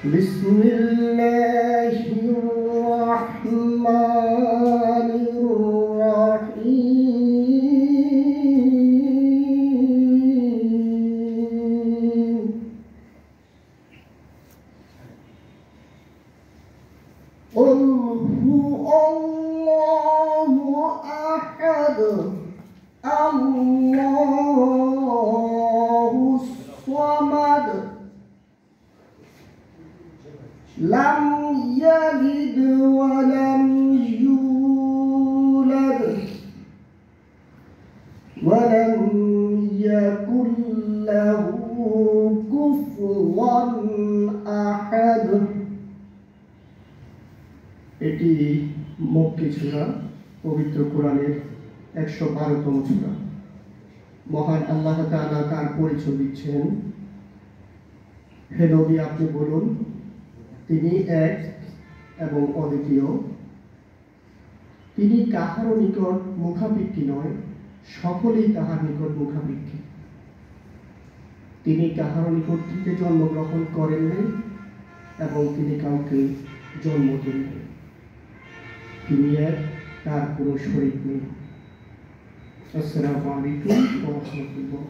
بسم الله الرحمن الرحيم قل هو الله أحد الله الصمد لم يلد ولم يولد ولم يكن له كفوا أحد। এটি মক্কি সূরা, পবিত্র কোরআনের 112তম সূরা। মহান আল্লাহ তাআলা তার পরিচয় দিচ্ছেন, হে নবী আপনি বলুন, তিনি এক এবং অদ্বিতীয়। তিনি কাহারও নিকট মুখাপেক্ষী নয়, সকলেই তাহার নিকট মুখাপেক্ষী। তিনি কাহারও নিকট থেকে জন্মগ্রহণ করেন নাই এবং তিনি কাউকে জন্ম দেন নাই। তিনি এক, তার কোনো শরীক নেই। আসসালামু আলাইকুম ওয়া রাহমাতুল্লাহ।